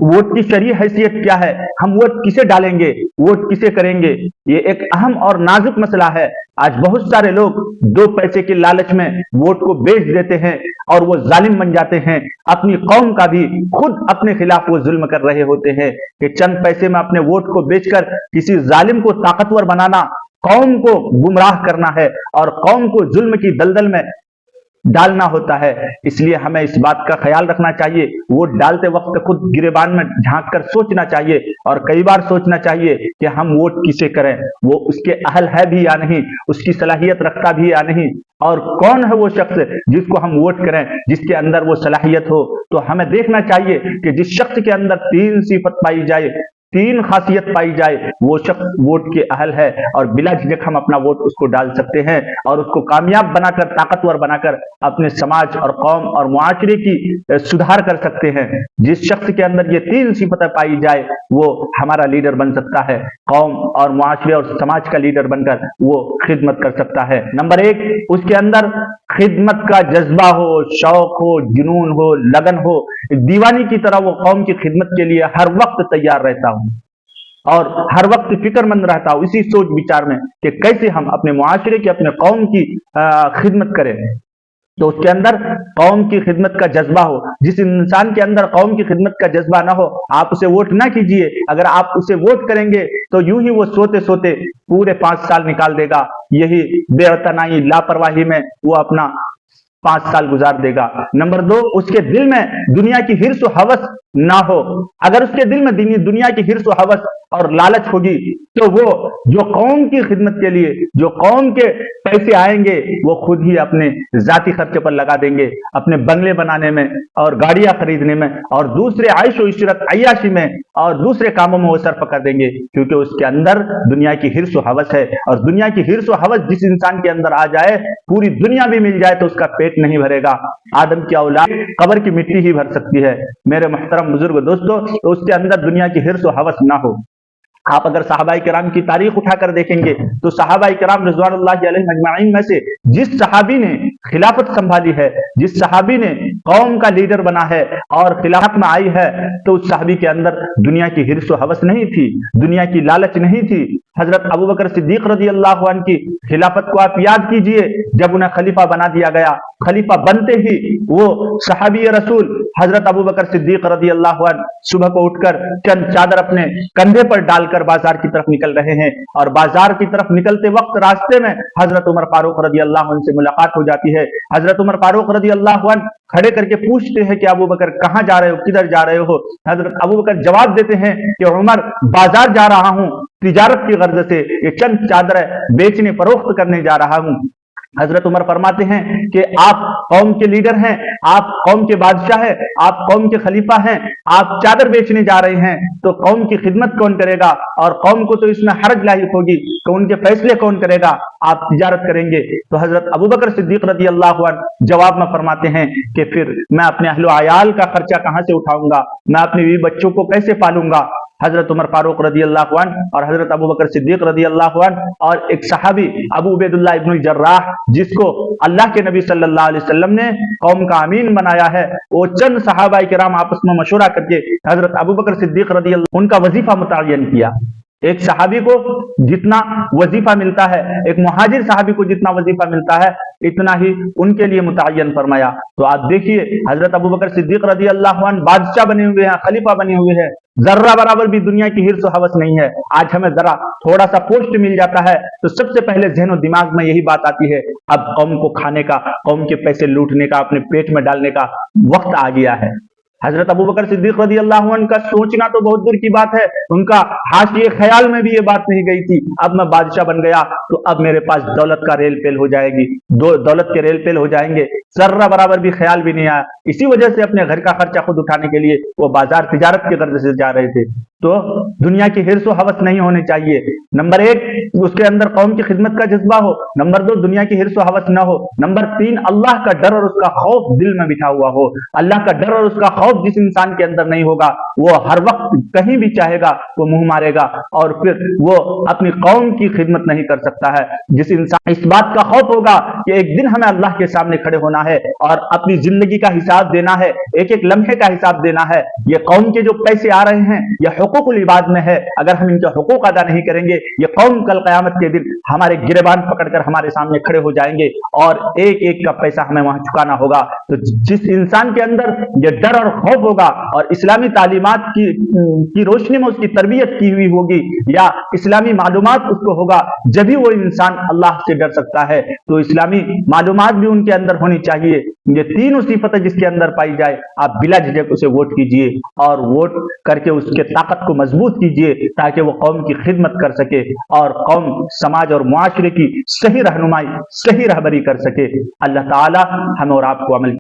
Vote की शरई हैसियत क्या है, हम वोट किसे डालेंगे, वोट किसे करेंगे, ये एक अहम और नाजुक मसला है। आज बहुत सारे लोग दो पैसे के लालच में वोट को बेच देते हैं और वो जालिम बन जाते हैं। अपनी कौम का भी खुद अपने खिलाफ वो जुल्म कर रहे होते हैं कि चंद पैसे में अपने वोट को बेचकर किसी जालिम को ताकतवर बनाना, कौम को गुमराह करना है और कौम को जुल्म की दलदल में डालना होता है। इसलिए हमें इस बात का ख्याल रखना चाहिए, वोट डालते वक्त खुद गिरेबान में झांक कर सोचना चाहिए और कई बार सोचना चाहिए कि हम वोट किसे करें, वो उसके अहल है भी या नहीं, उसकी सलाहियत रखता भी या नहीं, और कौन है वो शख्स जिसको हम वोट करें जिसके अंदर वो सलाहियत हो। तो हमें देखना चाहिए कि जिस शख्स के अंदर तीन सिफत पाई जाए, तीन खासियत पाई जाए, वो शख्स वोट के अहल है और बिला झिझक हम अपना वोट उसको डाल सकते हैं और उसको कामयाब बनाकर, ताकतवर बनाकर अपने समाज और कौम और मुआशरे की सुधार कर सकते हैं। जिस शख्स के अंदर ये तीन सिफतें पाई जाए वो हमारा लीडर बन सकता है, कौम और मुआशरे और समाज का लीडर बनकर वो खिदमत कर सकता है। नंबर एक, उसके अंदर खिदमत का जज्बा हो, शौक हो, जुनून हो, लगन हो, दीवानी की तरह वो कौम की खिदमत के लिए हर वक्त तैयार रहता हो और हर वक्त फिक्रमंद रहता हूं इसी सोच विचार में कि कैसे हम अपने मुआशरे की, अपने कौम की खिदमत करें। तो उसके अंदर कौम की खिदमत का जज्बा हो। जिस इंसान के अंदर कौम की खिदमत का जज्बा ना हो, आप उसे वोट ना कीजिए। अगर आप उसे वोट करेंगे तो यूं ही वो सोते सोते पूरे 5 साल निकाल देगा, यही बेअतनाई, लापरवाही में वो अपना 5 साल गुजार देगा। नंबर 2, उसके दिल में दुनिया की हिर्स और हवस ना हो। अगर उसके दिल में दुनिया की हिर्स और हवस और लालच होगी तो वो जो कौम की खिदमत के लिए जो कौम के पैसे आएंगे वो खुद ही अपने जाती खर्चे पर लगा देंगे, अपने बंगले बनाने में और गाड़ियां खरीदने में और दूसरे आयशो इशरत अय्याशी में और दूसरे कामों में वो सर्फ कर देंगे, क्योंकि उसके अंदर दुनिया की हिर्स और हवस है। और दुनिया की हिर्स और हवस जिस इंसान के अंदर आ जाए, पूरी दुनिया भी मिल जाए तो उसका पेट नहीं भरेगा। आदम की औलाद कब्र की मिट्टी ही भर सकती है। मेरे मुहतरम बुजुर्ग दोस्तों, तो उसके अंदर दुनिया की हिर्स और हवस ना हो। आप अगर सहाबाई किराम की तारीख उठाकर देखेंगे तो सहाबाई किराम रिज़वानुल्लाहि अलैहिम अजमाइन में से जिस सहाबी ने खिलाफत संभाली है, जिस सहाबी ने कौम का लीडर बना है और खिलाफत में आई है, तो उस सहाबी के अंदर दुनिया की हिर्स और हवस नहीं थी, दुनिया की लालच नहीं थी। हजरत अबू बकर सिद्दीक रज़ियल्लाहु अन्हु की खिलाफत को आप याद कीजिए। जब उन्हें खलीफा बना दिया गया, खलीफा बनते ही वो सहाबी रसूल हजरत अबू बकर सिद्दीक रज़ियल्लाहु अन्हु सुबह को उठकर चंद चादर अपने कंधे पर डालकर बाजार की तरफ निकल रहे हैं और बाजार की तरफ निकलते वक्त रास्ते में हजरत उमर फारूक रज़ियल्लाहु अन्हु से मुलाकात हो जाती है। हजरत उमर फारूक रज़ियल्लाहु अन्हु खड़े करके पूछते हैं कि अबू बकर कहां जा रहे हो, किधर जा रहे हो। हजरत अबू बकर जवाब देते हैं कि उमर, बाजार जा रहा हूं, तिजारत की गर्ज से ये चंद चादर बेचने फरोख्त करने जा रहा हूं। हजरत उमर फरमाते हैं कि आप कौम के लीडर हैं, आप कौम के बादशाह हैं, आप कौम के खलीफा हैं, आप चादर बेचने जा रहे हैं, तो कौम की खिदमत कौन करेगा और कौम को तो इसमें हरज लाहिक होगी, तो उनके फैसले कौन करेगा, आप तिजारत करेंगे। तो हजरत अबू बकर सिद्दीक रज़ियल्लाहु अन्हु जवाब में फरमाते हैं कि फिर मैं अपने अहलो अयाल का खर्चा कहां से उठाऊंगा, मैं अपने बीवी बच्चों को कैसे पालूंगा। हजरत उमर फारूक रज़ियल्लाहु अन्हु और हजरत अबू बकर सिद्दीक रज़ियल्लाहु अन्हु और एक सहाबी अबू उबैदुल्लाह इब्नुल जर्राह, जिसको अल्लाह के नबी सल्लल्लाहु अलैहि वसल्लम ने कौम का अमीन बनाया है, वो चंद सहाबाए किराम आपस में मशवरा करके हजरत अबू बकर सिद्दीक रज़ियल्लाहु उनका वजीफा मुतय्यन किया। एक सहाबी को जितना वजीफा मिलता है, एक मुहाजिर सहाबी को जितना वजीफा मिलता है, इतना ही उनके लिए मुतय्यन फरमाया। तो आप देखिए, हजरत अबू बकर सिद्दीक रज़ियल्लाहु अन्हु बादशाह बने हुए हैं, खलीफा बने हुए हैं, जर्रा बराबर भी दुनिया की हिर्स और हवस नहीं है। आज हमें जरा थोड़ा सा पोस्ट मिल जाता है तो सबसे पहले ज़हन और दिमाग में यही बात आती है, अब कौम को खाने का, कौम के पैसे लूटने का, अपने पेट में डालने का वक्त आ गया है। हजरत अबू बकर सिद्दीक रज़ियल्लाहु अन्हु का सोचना तो बहुत दूर की बात है, उनका हाशिए ख्याल में भी ये बात नहीं गई थी, अब मैं बादशाह बन गया तो अब मेरे पास दौलत का रेल पेल हो जाएगी, दौलत के रेल पेल हो जाएंगे, जर्रा बराबर भी ख्याल भी नहीं आया। इसी वजह से अपने घर का खर्चा खुद उठाने के लिए वो बाजार तिजारत के गर्ज से जा रहे थे। तो दुनिया की हिर्स व हवस नहीं होनी चाहिए। नंबर एक, उसके अंदर कौम की खिदमत का जज्बा हो। नंबर दो, दुनिया की हिर्स व हवस न हो। नंबर तीन, अल्लाह का डर और उसका खौफ दिल में बिठा हुआ हो। अल्लाह का डर और उसका खौफ जिस इंसान के अंदर नहीं होगा, वो हर वक्त कहीं भी चाहेगा वो मुंह मारेगा और फिर वो अपनी कौम की खिदमत नहीं कर सकता है। जिस इंसान इस बात का खौफ होगा कि एक दिन हमें अल्लाह के सामने खड़े होना है और अपनी जिंदगी का हिसाब देना है, एक एक लम्हे का हिसाब देना है। ये कौम के जो पैसे आ रहे हैं ये हुकूकुल इबाद में है, अगर हम इनके हुकूक अदा नहीं करेंगे, ये कौम कल क़यामत के दिन हमारे गिरेबान पकड़कर हमारे सामने खड़े हो जाएंगे और एक एक का पैसा हमें वहां चुकाना होगा। तो जिस इंसान के अंदर ये डर और खौफ होगा और इस्लामी तालीमात की रोशनी में उसकी तरबियत की हुई होगी या इस्लामी मालूमात उसको होगा, जब भी वो इंसान अल्लाह से डर सकता है। तो इस्लामी मालूमात भी उनके अंदर होनी चाहिए। ये तीनों सिफतें जिसके अंदर पाई जाए, आप बिला झिझक उसे वोट कीजिए और वोट करके उसके ताकत को मजबूत कीजिए ताकि वो कौम की खिदमत कर सके और कौम, समाज और मुआशरे की सही रहनुमाई, सही रहबरी कर सके। अल्लाह ताला हमें और आपको अमल